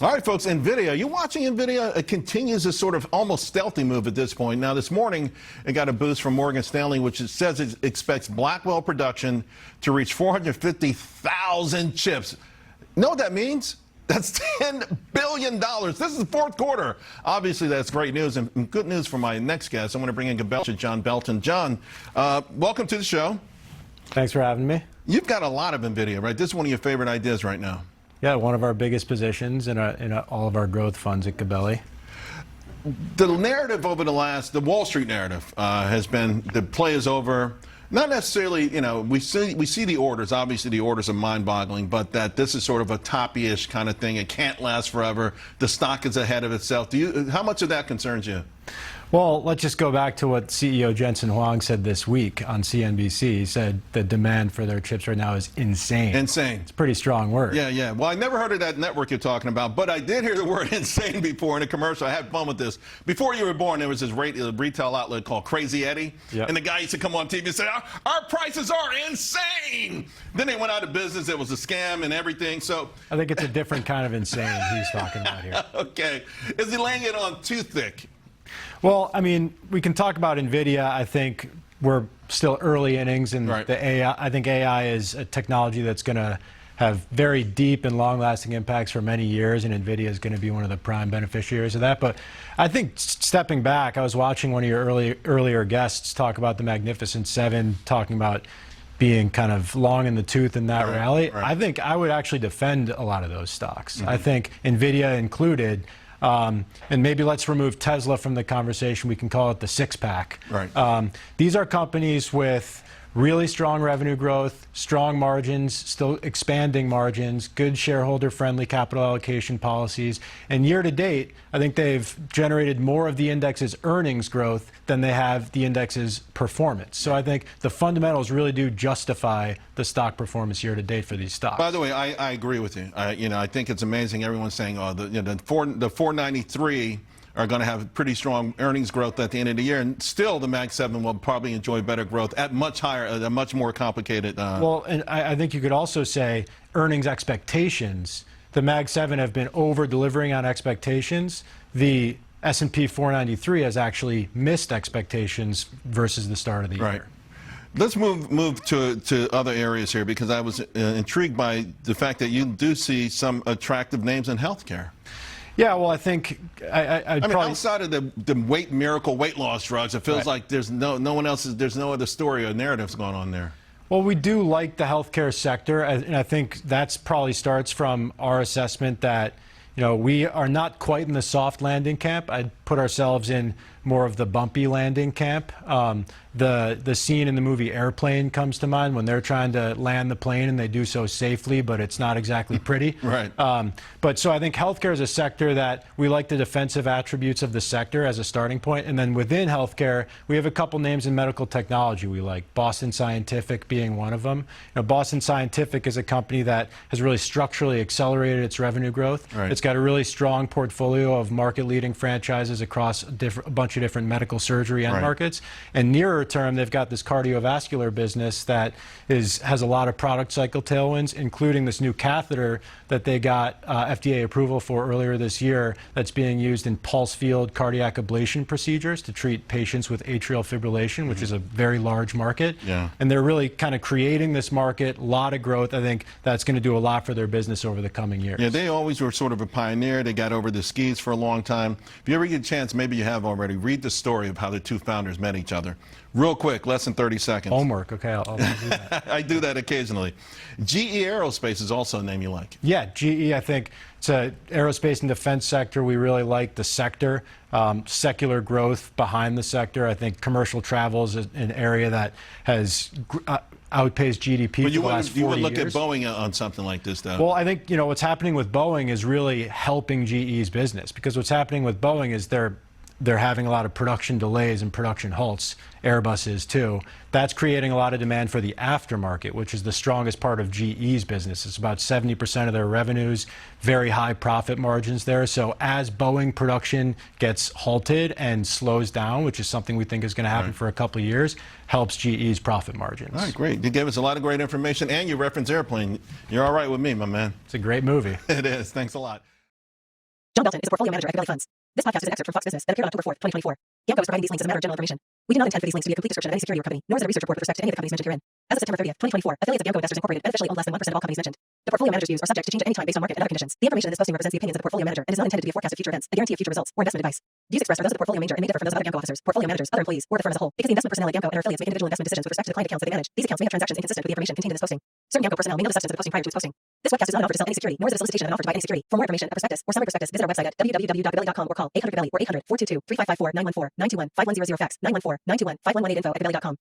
All right, folks, Nvidia. You watching Nvidia? It continues this sort of almost stealthy move at this point. Now, this morning, it got a boost from Morgan Stanley, which it says it expects Blackwell production to reach 450,000 chips. Know what that means? That's $10 billion. This is the fourth quarter. Obviously, that's great news and good news for my next guest. I'm going to bring in Gabelli, John Belton. John, welcome to the show. Thanks for having me. You've got a lot of Nvidia, right? This is one of your favorite ideas right now. Yeah, one of our biggest positions in all of our growth funds at Gabelli. The narrative over the Wall Street narrative has been the play is over. Not necessarily, we see the orders. Obviously, the orders are mind-boggling, but that this is sort of a toppy-ish kind of thing. It can't last forever. The stock is ahead of itself. How much of that concerns you? Well, let's just go back to what CEO Jensen Huang said this week on CNBC. He said the demand for their chips right now is insane. Insane. It's a pretty strong word. Yeah, yeah. Well, I never heard of that network you're talking about, but I did hear the word insane before in a commercial. I had fun with this. Before you were born, there was this retail outlet called Crazy Eddie, yep. And the guy used to come on TV and say, our prices are insane. Then they went out of business. It was a scam and everything. So I think it's a different kind of insane he's talking about here. Okay. Is he laying it on too thick? Well, I mean, we can talk about Nvidia. I think we're still early innings in right. the AI. I think AI is a technology that's going to have very deep and long-lasting impacts for many years, and Nvidia is going to be one of the prime beneficiaries of that. But I think stepping back, I was watching one of your earlier guests talk about the Magnificent Seven, talking about being kind of long in the tooth in that rally. Right. I think I would actually defend a lot of those stocks. Mm-hmm. I think Nvidia included. And maybe let's remove Tesla from the conversation. We can call it the six-pack. Right. These are companies with really strong revenue growth, strong margins, still expanding margins, good shareholder-friendly capital allocation policies. And year to date, I think they've generated more of the index's earnings growth than they have the index's performance. So I think the fundamentals really do justify the stock performance year to date for these stocks. By the way, I agree with you. I think it's amazing. Everyone's saying, oh, the 493 are going to have pretty strong earnings growth at the end of the year, and still the Mag 7 will probably enjoy better growth at much higher, a much more complicated. Well, and I think you could also say earnings expectations. The Mag 7 have been over-delivering on expectations. The S&P 493 has actually missed expectations versus the start of the year. Let's move to other areas here, because I was intrigued by the fact that you do see some attractive names in healthcare. Yeah, well, I think I mean, outside of the miracle weight loss drugs, it feels like there's no one else. There's no other story or narratives going on there. Well, we do like the healthcare sector, and I think that's probably starts from our assessment that we are not quite in the soft landing camp. I'd put ourselves in more of the bumpy landing camp. The scene in the movie Airplane comes to mind when they're trying to land the plane and they do so safely, but it's not exactly pretty. Right. But so I think healthcare is a sector that we like the defensive attributes of the sector as a starting point. And then within healthcare, we have a couple names in medical technology we like, Boston Scientific being one of them. Boston Scientific is a company that has really structurally accelerated its revenue growth. Right. It's got a really strong portfolio of market-leading franchises across a bunch of different medical surgery end markets. And nearer term, they've got this cardiovascular business that has a lot of product cycle tailwinds, including this new catheter that they got FDA approval for earlier this year that's being used in pulse field cardiac ablation procedures to treat patients with atrial fibrillation, which is a very large market. Yeah. And they're really kind of creating this market, a lot of growth. I think that's going to do a lot for their business over the coming years. Yeah, they always were sort of a pioneer. They got over the skis for a long time. If you ever get a chance, maybe you have already, read the story of how the two founders met each other. Real quick, less than 30 seconds. Homework, okay, I'll do that. I do that occasionally. GE Aerospace is also a name you like. Yeah, GE, I think it's an aerospace and defense sector. We really like the sector. Secular growth behind the sector. I think commercial travel is an area that has outpaced GDP for the last 40 years. You would look at Boeing on something like this, though. Well, I think what's happening with Boeing is really helping GE's business, because what's happening with Boeing is they're they're having a lot of production delays and production halts. Airbus is too. That's creating a lot of demand for the aftermarket, which is the strongest part of GE's business. It's about 70% of their revenues, very high profit margins there. So as Boeing production gets halted and slows down, which is something we think is going to happen for a couple of years, helps GE's profit margins. All right, great. You gave us a lot of great information, and you reference Airplane. You're all right with me, my man. It's a great movie. It is. Thanks a lot. John Belton is a portfolio manager at Gabelli Funds. This podcast is an excerpt from Fox Business that appeared on October 4th, 2024. Gamco is providing these links as a matter of general information. We do not intend for these links to be a complete description of any security or company, nor is it a research report with respect to any of the companies mentioned herein. As of September 30th, 2024, affiliates of Gamco Investors Incorporated beneficially own less than 1% of all companies mentioned. The portfolio manager's views are subject to change at any time based on market and other conditions. The information in this posting represents the opinions of the portfolio manager and is not intended to be a forecast of future events, a guarantee of future results, or investment advice. Views expressed are those of the portfolio manager and may differ from those of other Gamco officers, portfolio managers, other employees, or the firm as a whole, because the investment personnel at Gamco and our affiliates make individual investment decisions with respect to the client accounts that they manage. These accounts may have transactions inconsistent with the information contained in this posting. Certain Gamco personnel may know the substance of the posting prior to its posting. This webcast is not an offer to sell any security, nor is it a solicitation of an offer to buy any security. For more information, a prospectus, or summary prospectus, visit our website at www.gabelli.com or call 800-GABELLI or 800-422-3554-914-921-5100 fax 914-921-5118 info@gabelli.com.